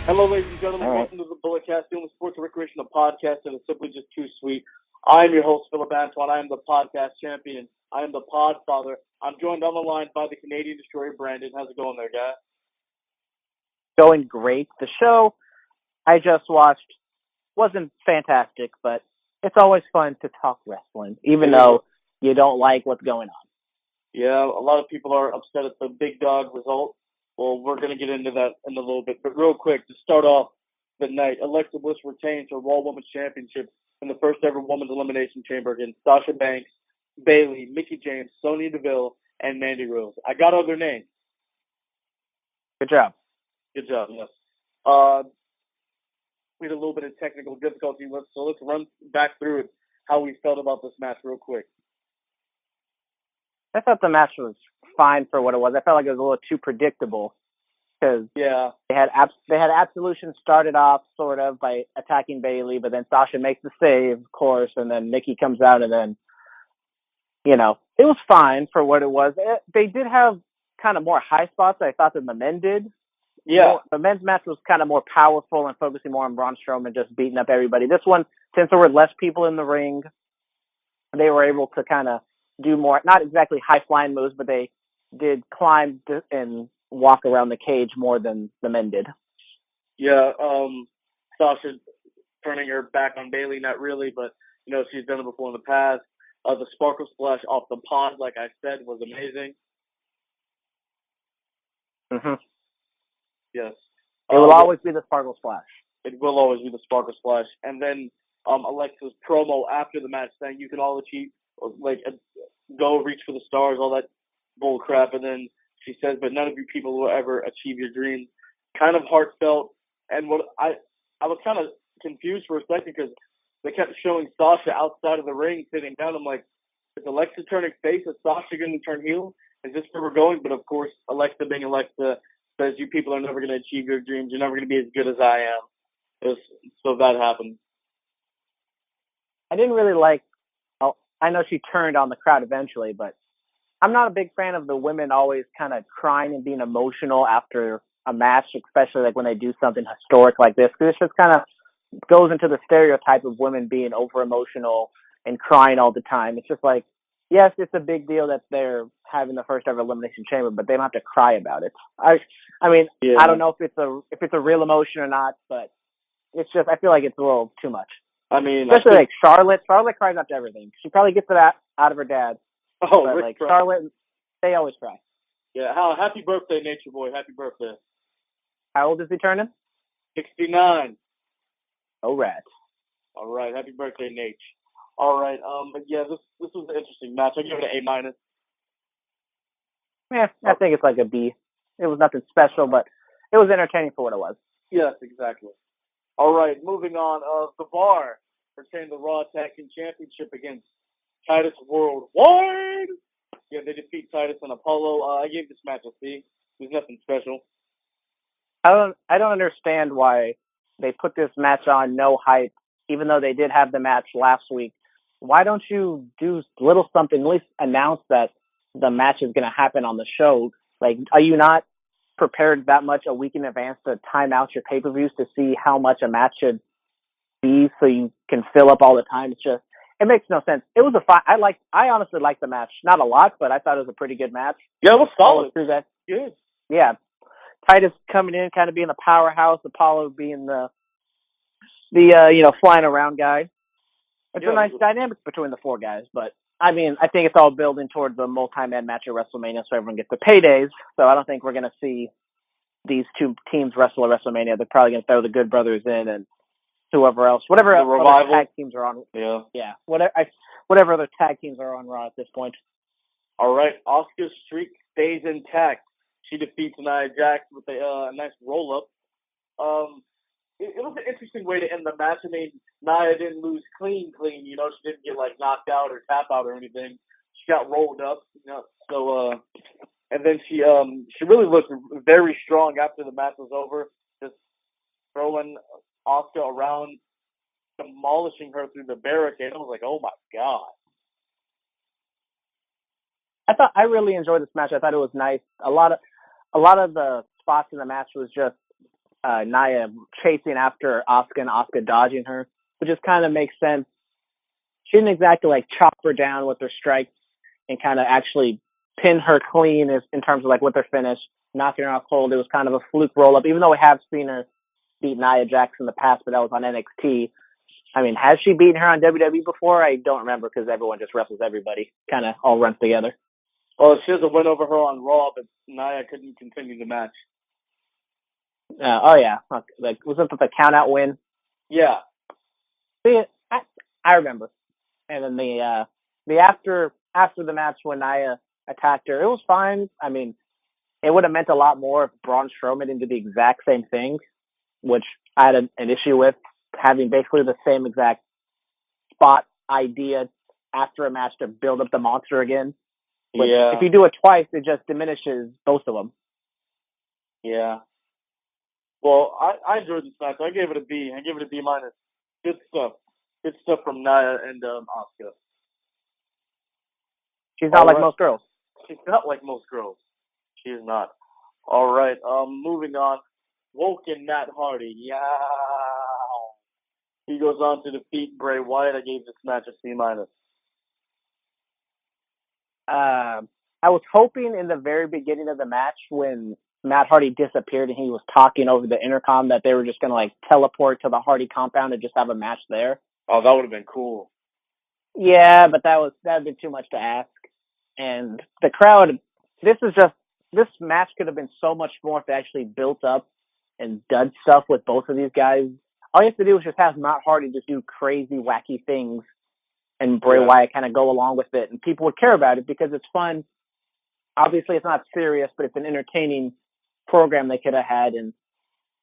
Hello, ladies and gentlemen. All right. Welcome to the Bulletcast, the only sports and recreational podcast that is simply just too sweet. I am your host, Phillip Antoine. I am the podcast champion. I am the pod father. I'm joined on the line by the Canadian Destroyer, Brandon. How's it going there, guy? Going great. The show I just watched wasn't fantastic, but it's always fun to talk wrestling, even though you don't like what's going on. Yeah, a lot of people are upset at the big dog result. Well, we're going to get into that in a little bit. But real quick, to start off the night, Alexa Bliss retains her Raw Women's Championship in the first ever Women's Elimination Chamber against Sasha Banks, Bayley, Mickie James, Sonya Deville, and Mandy Rose. I got other names. Good job. Good job, yes. We had a little bit of technical difficulty, so let's run back through it, how we felt about this match real quick. I thought the match was fine for what it was. I felt like it was a little too predictable because they had Absolution started off sort of by attacking Bayley, but then Sasha makes the save, of course, and then Mickie comes out, and then it was fine for what it was. They did have kind of more high spots, I thought, than the men did. Yeah. The men's match was kind of more powerful and focusing more on Braun Strowman just beating up everybody. This one, since there were less people in the ring, they were able to kind of do more, not exactly high-flying moves, but they did climb and walk around the cage more than the men did. Yeah, Sasha turning her back on Bayley, not really, but, she's done it before in the past. The Sparkle Splash off the pod, like I said, was amazing. Mm-hmm. Yes. It will always be the Sparkle Splash. It will always be the Sparkle Splash. And then Alexa's promo after the match saying you can all achieve, go reach for the stars, all that bull crap. And then she says, but none of you people will ever achieve your dreams. Kind of heartfelt. And what I was kind of confused for a second because they kept showing Sasha outside of the ring sitting down. I'm like, is Alexa turning face? Is Sasha going to turn heel? Is this where we're going? But of course, Alexa being Alexa says you people are never going to achieve your dreams. You're never going to be as good as I am. So that happened. I didn't really like. I know she turned on the crowd eventually, but I'm not a big fan of the women always kind of crying and being emotional after a match, especially like when they do something historic like this. Because it just kind of goes into the stereotype of women being over emotional and crying all the time. It's just like, yes, it's a big deal that they're having the first ever Elimination Chamber, but they don't have to cry about it. I mean, I don't know if it's a real emotion or not, but it's just, I feel like it's a little too much. I mean, especially like Charlotte. Charlotte cries after everything. She probably gets it out of her dad. Oh, but like Charlotte, they always cry. Yeah. Happy birthday, Nature Boy. Happy birthday. How old is he turning? 69. Oh, rats. All right. Happy birthday, Nate. All right. But yeah, this was an interesting match. I give it an A-. Yeah, I think it's like a B. It was nothing special, but it was entertaining for what it was. Yes, exactly. All right, moving on. The Bar retained the Raw Tag Team Championship against Titus Worldwide. Yeah, they defeat Titus and Apollo. I gave this match a C. There's nothing special. I don't understand why they put this match on no hype, even though they did have the match last week. Why don't you do little something, at least announce that the match is going to happen on the show? Like, are you not prepared that much a week in advance to time out your pay-per-views to see how much a match should be so you can fill up all the time? It makes no sense. It was I honestly liked the match. Not a lot, but I thought it was a pretty good match. Yeah, it was solid. Good. Yeah. Titus coming in, kind of being the powerhouse, Apollo being the flying around guy. It's a nice dynamic between the four guys, but I mean, I think it's all building towards a multi-man match at WrestleMania so everyone gets the paydays. So I don't think we're going to see these two teams wrestle at WrestleMania. They're probably going to throw the Good Brothers in and whoever else. Whatever other tag teams are on. Yeah. Whatever other tag teams are on Raw at this point. All right. Asuka's streak stays intact. She defeats Nia Jax with a nice roll-up. It was an interesting way to end the match. I mean, Nia didn't lose clean. She didn't get knocked out or tap out or anything. She got rolled up. So and then she really looked very strong after the match was over, just throwing Asuka around, demolishing her through the barricade. I was like, oh my god. I really enjoyed this match. I thought it was nice. A lot of the spots in the match was just Nia chasing after Asuka and Asuka dodging her, which just kind of makes sense. She didn't exactly like chop her down with her strikes and kind of actually pin her clean in terms of like with her finish, knocking her out cold. It was kind of a fluke roll up, even though we have seen her beat Nia Jax in the past, but that was on NXT. I mean, has she beaten her on WWE before? I don't remember because everyone just wrestles everybody. Kind of all runs together. Well, she has a win over her on Raw, but Nia couldn't continue the match. Oh yeah, like was it the count out win? Yeah. See, I remember. And then the after the match when Nia attacked her, it was fine. I mean, it would have meant a lot more if Braun Strowman did the exact same thing, which I had an issue with, having basically the same exact spot idea after a match to build up the monster again. But yeah. if you do it twice, it just diminishes both of them. Yeah. Well, I enjoyed this match. I gave it a B. I gave it a B minus. Good stuff. Good stuff from Nia and Asuka. She's not like most girls. She's not like most girls. She is not. All right. Moving on. Woken Matt Hardy. Yeah. He goes on to defeat Bray Wyatt. I gave this match a C minus. I was hoping in the very beginning of the match when Matt Hardy disappeared and he was talking over the intercom that they were just going to like teleport to the Hardy compound and just have a match there. Oh, that would have been cool. Yeah, but that'd been too much to ask. And the crowd, this match could have been so much more if they actually built up and done stuff with both of these guys. All you have to do is just have Matt Hardy just do crazy, wacky things and Bray Wyatt kind of go along with it. And people would care about it because it's fun. Obviously, it's not serious, but it's an entertaining program they could have had. And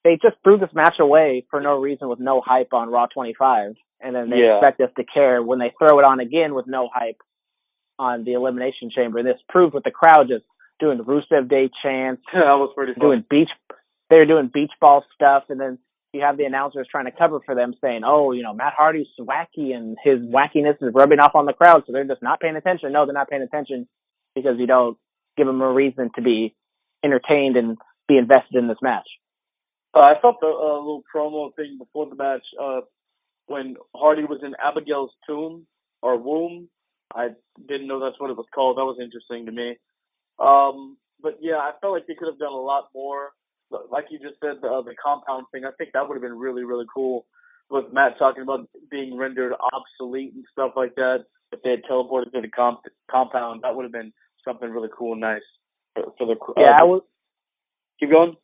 they just threw this match away for no reason with no hype on Raw 25. And then they expect us to care when they throw it on again with no hype on the Elimination Chamber. And this proved with the crowd just doing the Rusev Day chants. That was pretty fun. They were doing beach ball stuff. And then you have the announcers trying to cover for them saying, oh, Matt Hardy's wacky and his wackiness is rubbing off on the crowd. So they're just not paying attention. No, they're not paying attention because you don't give them a reason to be entertained and be invested in this match. I thought the little promo thing before the match, when Hardy was in Abigail's tomb or womb, I didn't know that's what it was called. That was interesting to me. But yeah, I felt like they could have done a lot more. Like you just said, the compound thing, I think that would have been really, really cool with Matt talking about being rendered obsolete and stuff like that. If they had teleported to the compound, that would have been something really cool and nice for the crowd. Keep going.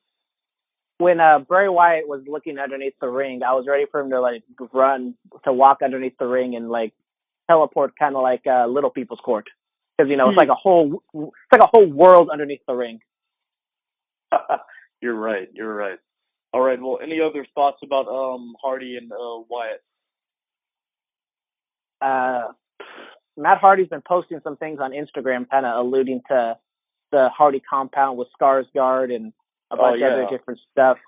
When Bray Wyatt was looking underneath the ring, I was ready for him to walk underneath the ring and like teleport, kind of like Little People's Court, because it's like a whole world underneath the ring. You're right. All right. Well, any other thoughts about Hardy and Wyatt? Matt Hardy's been posting some things on Instagram, kind of alluding to the Hardy compound with Skarsgård and a bunch of other different stuff.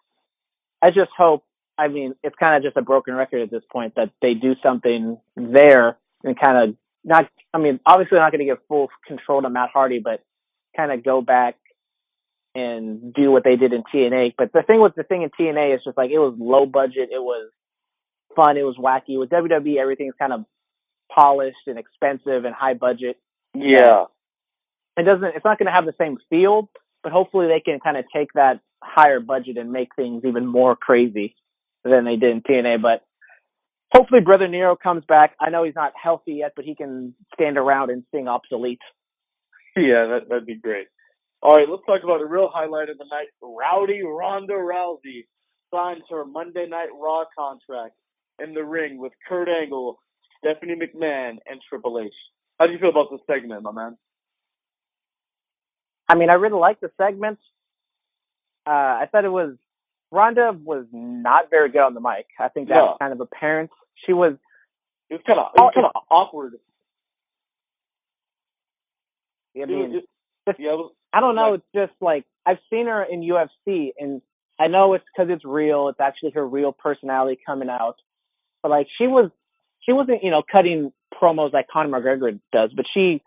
I just hope. I mean, it's kind of just a broken record at this point that they do something there and kind of not. I mean, obviously not going to give full control to Matt Hardy, but kind of go back and do what they did in TNA. But the thing in TNA is just like it was low budget, it was fun, it was wacky. With WWE, everything's kind of polished and expensive and high budget. Yeah. It's not going to have the same feel, but hopefully they can kind of take that higher budget and make things even more crazy than they did in TNA. But hopefully Brother Nero comes back. I know he's not healthy yet, but he can stand around and sing obsolete. Yeah, that'd be great. All right, let's talk about a real highlight of the night. Rowdy Ronda Rousey signs her Monday Night Raw contract in the ring with Kurt Angle, Stephanie McMahon, and Triple H. How do you feel about this segment, my man? I mean, I really like the segment. I thought Ronda was not very good on the mic. I think that was kind of apparent. It was kind of awkward. I mean, I don't know. It's just like I've seen her in UFC, and I know it's because it's real. It's actually her real personality coming out. But like she wasn't, cutting promos like Conor McGregor does. But she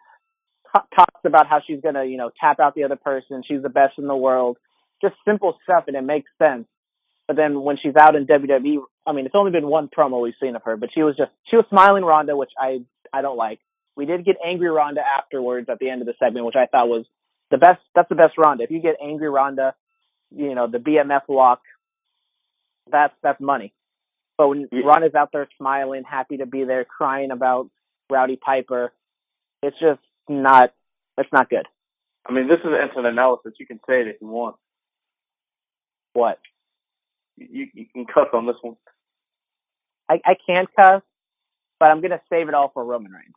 talks about how she's gonna, tap out the other person. She's the best in the world. Just simple stuff, and it makes sense. But then when she's out in WWE, I mean, it's only been one promo we've seen of her, but she was smiling Ronda, which I don't like. We did get angry Ronda afterwards at the end of the segment, which I thought was the best. That's the best Ronda. If you get angry Ronda, the BMF walk, that's money. But when Ronda's out there smiling, happy to be there, crying about Rowdy Piper, it's just not. It's not good. I mean, this is an instant analysis. You can say it if you want. What? You can cuss on this one. I can't cuss, but I'm gonna save it all for Roman Reigns.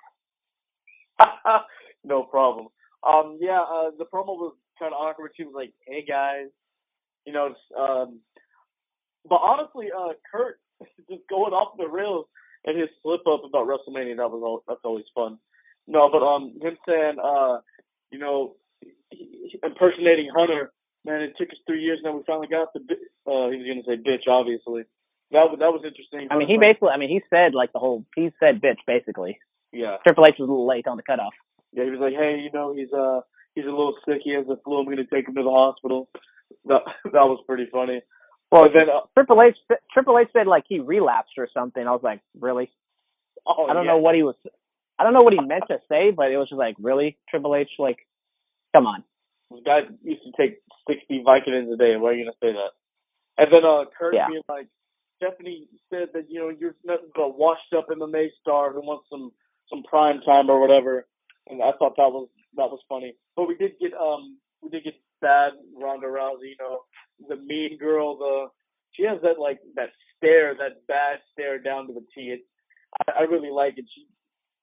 No problem. The promo was kind of awkward. She was like, "Hey guys," but honestly, Kurt just going off the rails and his slip up about WrestleMania, that's always fun. No, but him saying, impersonating Hunter, man, it took us 3 years, now we finally got the. He was gonna say bitch, obviously. That was interesting. I mean, he said he said bitch basically. Yeah. Triple H was a little late on the cutoff. Yeah, he was like, hey, he's a little sick. He has the flu. I'm going to take him to the hospital. That was pretty funny. Well, then Triple H said like he relapsed or something. I was like, really? I don't know what he meant to say, but it was just like, really, Triple H? Like, come on. This guy used to take 60 Vicodins a day. Why are you going to say that? And then Kurt being like, Stephanie said that you're nothing but a washed up MMA star who wants some prime time or whatever. And I thought that was funny. But we did get bad Ronda Rousey, the mean girl, she has that bad stare down to the T. I really like it. She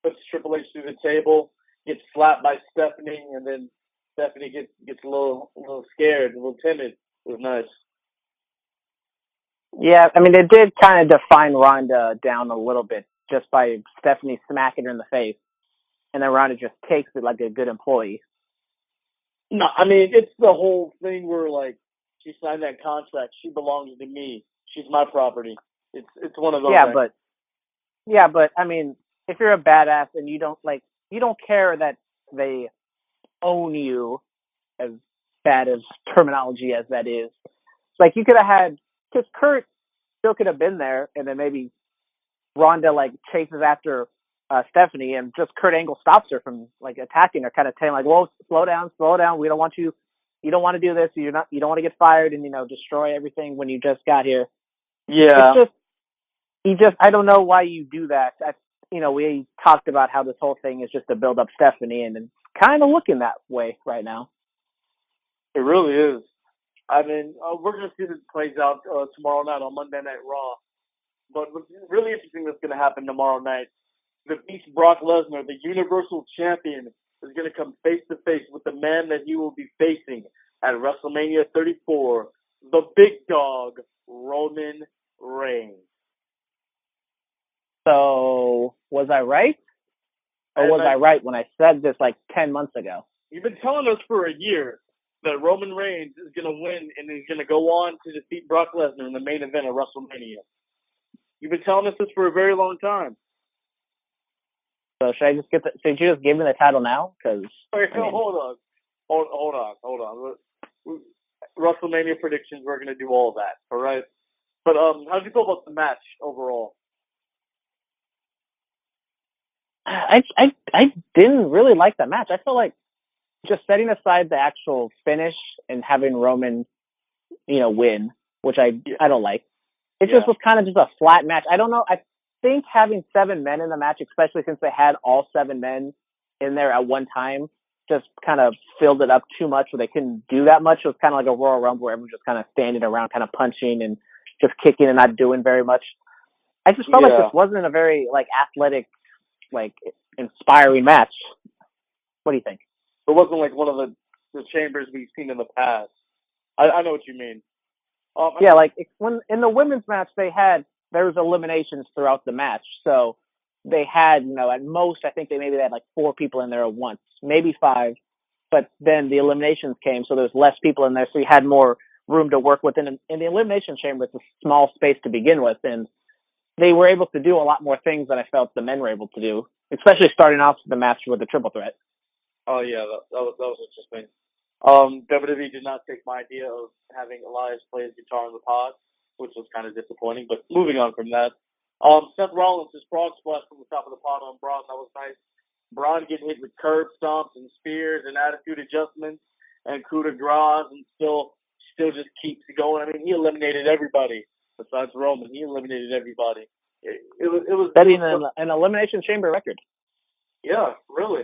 puts Triple H through the table, gets slapped by Stephanie, and then Stephanie gets a little scared, a little timid. It was nice. Yeah, I mean, it did kind of define Ronda down a little bit just by Stephanie smacking her in the face, and then Ronda just takes it like a good employee. No, I mean, it's the whole thing where, like, she signed that contract. She belongs to me. She's my property. It's one of those things. But I mean, if you're a badass and you don't care that they own you, as bad as terminology as that is, like, you could have had, because Kurt still could have been there, and then maybe Ronda, like, chases after Stephanie, and just Kurt Angle stops her from like attacking her, kind of saying like, "Whoa, slow down. We don't want you. You don't want to do this. You don't want to get fired and destroy everything when you just got here." Yeah. I don't know why you do that. We talked about how this whole thing is just to build up Stephanie, and it's kind of looking that way right now. It really is. I mean, we're gonna see this plays out tomorrow night on Monday Night Raw. But what's really interesting that's gonna happen tomorrow night. The Beast Brock Lesnar, the Universal Champion, is going to come face-to-face with the man that he will be facing at WrestleMania 34, the big dog, Roman Reigns. So, was I right? Or was I right when I said this like 10 months ago? You've been telling us for a year that Roman Reigns is going to win and he's going to go on to defeat Brock Lesnar in the main event of WrestleMania. You've been telling us this for a very long time. So should I just should you just give me the title now? Because hold on. WrestleMania predictions. We're gonna do all of that. All right. But how did you feel about the match overall? I didn't really like that match. I feel like just setting aside the actual finish and having Roman, win, which I don't like. It just was kind of just a flat match. I don't know. I think having 7 men in the match, especially since they had all 7 men in there at one time, just kind of filled it up too much where they couldn't do that much. It was kind of like a Royal Rumble where everyone just kind of standing around, kind of punching and just kicking and not doing very much. I just felt like this wasn't a very athletic, inspiring match. What do you think? It wasn't like one of the chambers we've seen in the past. I know what you mean. When in the women's match there was eliminations throughout the match, so they had at most I think they had 4 people in there at once, maybe 5, but then the eliminations came, so there's less people in there, so you had more room to work with. In the elimination chamber, it's a small space to begin with, and they were able to do a lot more things than I felt the men were able to do, especially starting off the match with the triple threat. Oh yeah, that was interesting. WWE did not take my idea of having Elias play his guitar in the pod. which was kind of disappointing. But moving on from that, Seth Rollins, his frog splash from the top of the pod on Braun, that was nice. Braun getting hit with curb stomps and spears and attitude adjustments and coup de grace and still just keeps going. I mean, he eliminated everybody besides Roman. He eliminated everybody. It was setting an Elimination Chamber record. Yeah, really.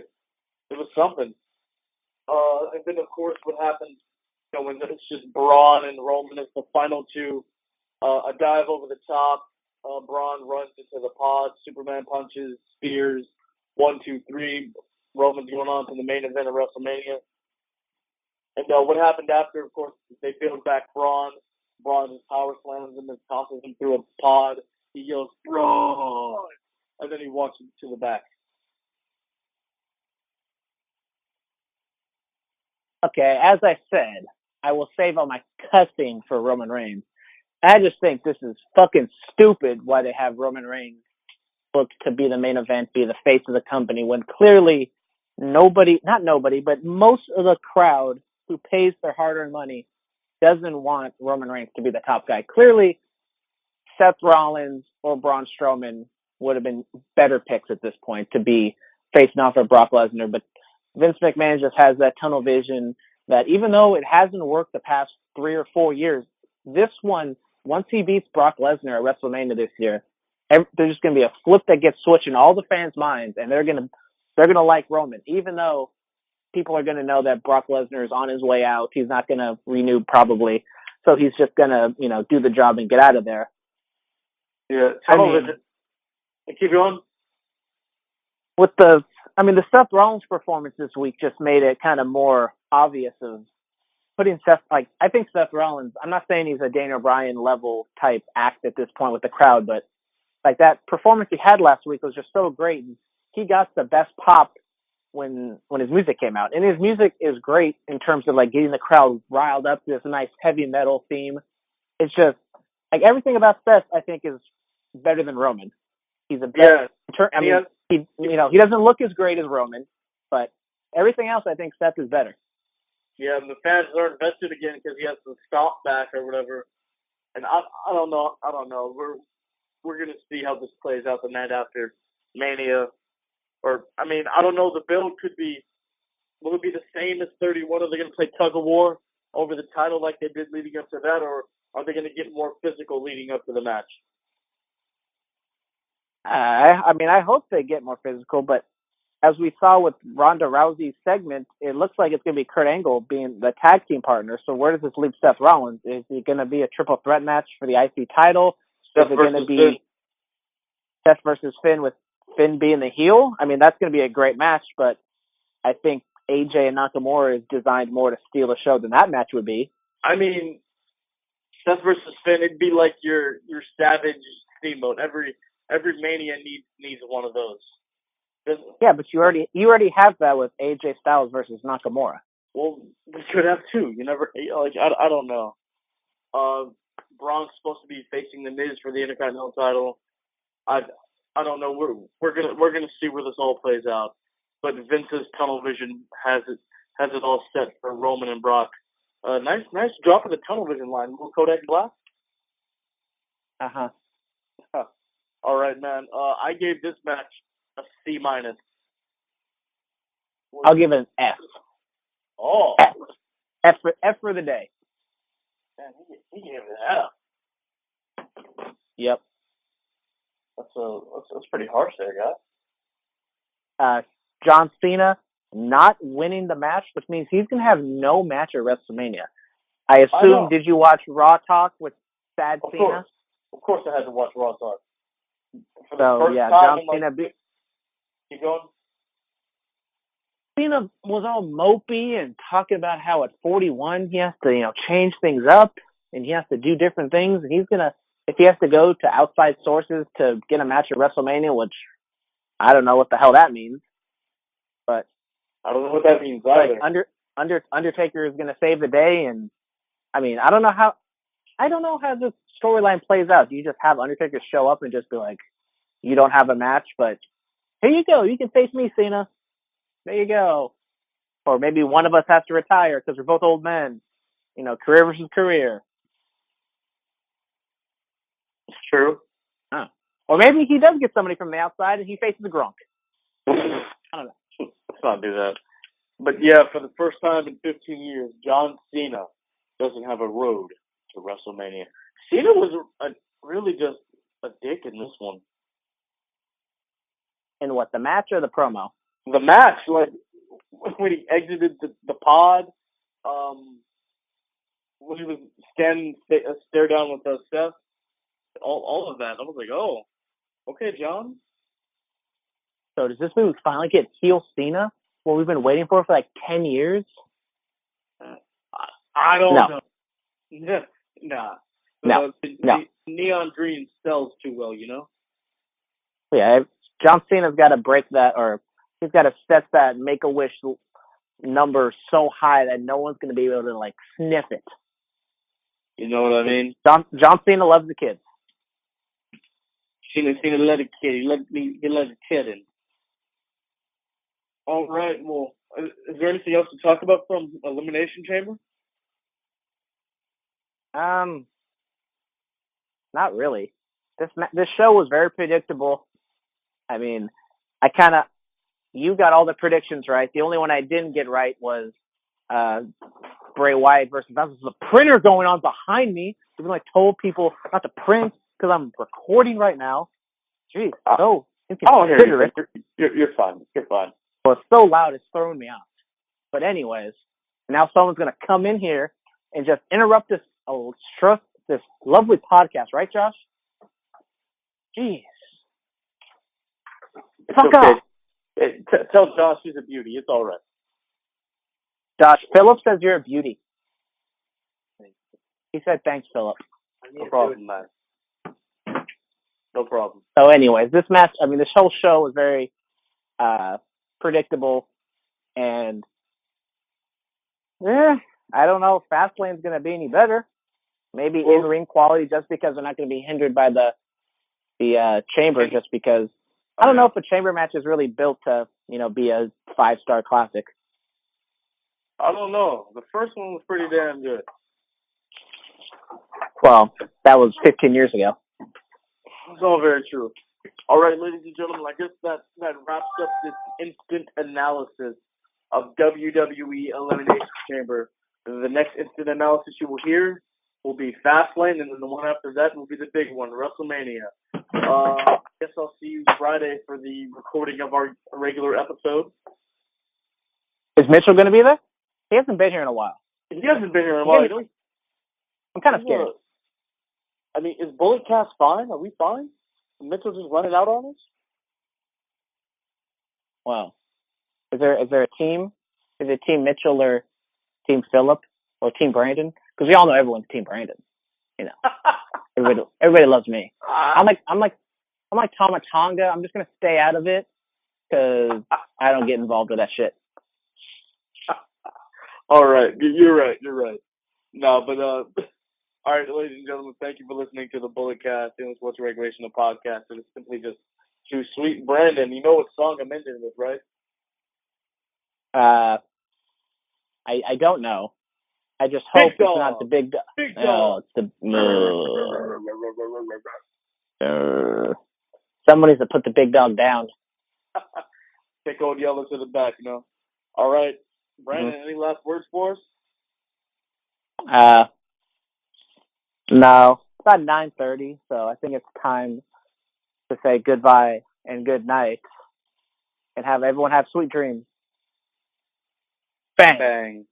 It was something. And then, of course, what happened, when it's just Braun and Roman as the final two, a dive over the top, Braun runs into the pod, Superman punches, spears, 1, 2, 3. Roman's going on to the main event of WrestleMania. And what happened after, of course, they build back Braun. Braun just power slams him and tosses him through a pod. He yells, Braun! And then he walks to the back. Okay, as I said, I will save all my cussing for Roman Reigns. I just think this is fucking stupid why they have Roman Reigns booked to be the main event, be the face of the company, when clearly not nobody, but most of the crowd who pays their hard-earned money doesn't want Roman Reigns to be the top guy. Clearly, Seth Rollins or Braun Strowman would have been better picks at this point to be facing off of Brock Lesnar, but Vince McMahon just has that tunnel vision that even though it hasn't worked the past 3 or 4 years, this one, once he beats Brock Lesnar at WrestleMania this year, there's just going to be a flip that gets switched in all the fans' minds, and they're going to like Roman, even though people are going to know that Brock Lesnar is on his way out. He's not going to renew probably, so he's just going to do the job and get out of there. Yeah, keep going. With the Seth Rollins performance this week just made it kind of more obvious of putting Seth, I think Seth Rollins, I'm not saying he's a Daniel Bryan level type act at this point with the crowd, but that performance he had last week was just so great. He got the best pop when his music came out. And his music is great in terms of getting the crowd riled up to this nice heavy metal theme. It's just everything about Seth I think is better than Roman. He's a better he doesn't look as great as Roman, but everything else I think Seth is better. Yeah, and the fans are invested again because he has the stomp back or whatever. And I don't know. We're gonna see how this plays out the night after Mania. Or I don't know. The build will it be the same as 31? Are they gonna play tug of war over the title like they did leading up to that, or are they gonna get more physical leading up to the match? I hope they get more physical, but as we saw with Ronda Rousey's segment, it looks like it's going to be Kurt Angle being the tag team partner. So where does this leave Seth Rollins? Is it going to be a triple threat match for the IC title? Is it going to be Seth versus Finn with Finn being the heel? That's going to be a great match, but I think AJ and Nakamura is designed more to steal the show than that match would be. Seth versus Finn, it'd be like your Savage Steamboat. Every Mania needs one of those. Yeah, but you already have that with AJ Styles versus Nakamura. Well, we could have two. You never I don't know. Braun's supposed to be facing the Miz for the Intercontinental title. I don't know. We're gonna see where this all plays out. But Vince's tunnel vision has it all set for Roman and Brock. Nice drop of the tunnel vision line. Little Kodak Black. Uh-huh. All right, man. I gave this match a C-. I'll give it an F. Oh. F for the day. Man, he gave it an F. Yep. That's pretty harsh there, guy. John Cena not winning the match, which means he's going to have no match at WrestleMania. I assume, did you watch Raw Talk with Sad Cena? Of course I had to watch Raw Talk. John Cena... Keep going. Cena was all mopey and talking about how at 41 he has to, change things up and he has to do different things. And if he has to go to outside sources to get a match at WrestleMania, which I don't know what the hell that means. But I don't know what that means either. Undertaker is going to save the day, and I don't know how this storyline plays out. Do you just have Undertaker show up and just be like, you don't have a match, but here you go, you can face me, Cena. There you go. Or maybe one of us has to retire because we're both old men. Career versus career. True. Huh. Or maybe he does get somebody from the outside and he faces a Gronk. I don't know. Let's not do that. But yeah, for the first time in 15 years, John Cena doesn't have a road to WrestleMania. Cena was really just a dick in this one. In what, the match or the promo? The match, like when he exited the pod, when he was stare down with Seth, all of that. I was like, oh, okay, John. So does this movie finally get heel Cena? What we've been waiting for like 10 years? I don't know. Nah. No. Neon Green sells too well, you know? Yeah, John Cena's got to break that, or he's got to set that Make-A-Wish number so high that no one's going to be able to, like, sniff it. You know what I mean? John Cena loves the kids. Cena let a kid. He let a kid in. All right, well, is there anything else to talk about from Elimination Chamber? Not really. This show was very predictable. I mean, you got all the predictions right. The only one I didn't get right was Bray Wyatt versus Vince. There's a printer going on behind me. Even like told people not to print because I'm recording right now. Jeez, so inconsiderate. You're fine. You're fine. Well, it's so loud, it's throwing me off. But anyways, now someone's going to come in here and just interrupt this lovely podcast, right, Josh? Jeez. Fuck okay. off. Tell Josh he's a beauty. It's all right. Josh, Phillip says you're a beauty. He said thanks, Phillip. No problem, man. No problem. So anyways, this whole show was very predictable, and I don't know if Fastlane's going to be any better. Maybe in-ring quality, just because they're not going to be hindered by the chamber, just because I don't know if a chamber match is really built to, be a 5-star classic. I don't know. The first one was pretty damn good. Well, that was 15 years ago. It's all very true. All right, ladies and gentlemen, I guess that wraps up this instant analysis of WWE Elimination Chamber. The next instant analysis you will hear will be Fastlane, and then the one after that will be the big one, WrestleMania. I guess I'll see you Friday for the recording of our regular episode. Is Mitchell going to be there? He hasn't been here in a while. He hasn't been here in a while. I'm kind of scared. I mean, is Bullet Cast fine? Are we fine? Is Mitchell just running out on us? Wow. Is there a team? Is it Team Mitchell or Team Phillip or Team Brandon? Because we all know everyone's Team Brandon. Everybody loves me. I'm like Tama Tonga. I'm just gonna stay out of it because I don't get involved with that shit. All right, you're right. No, but all right, ladies and gentlemen, thank you for listening to the Bullet Cast, the Sports Recreational Podcast. It is simply just too sweet. Brandon, you know what song I'm ending with, right? I don't know. I just hope it's not the big dog. Big dog. No, it's the. Someone needs to put the big dog down. Take old Yellow to the back, All right, Brandon, any last words for us? No. It's about 9:30, so I think it's time to say goodbye and good night, and have everyone have sweet dreams. Bang. Bang.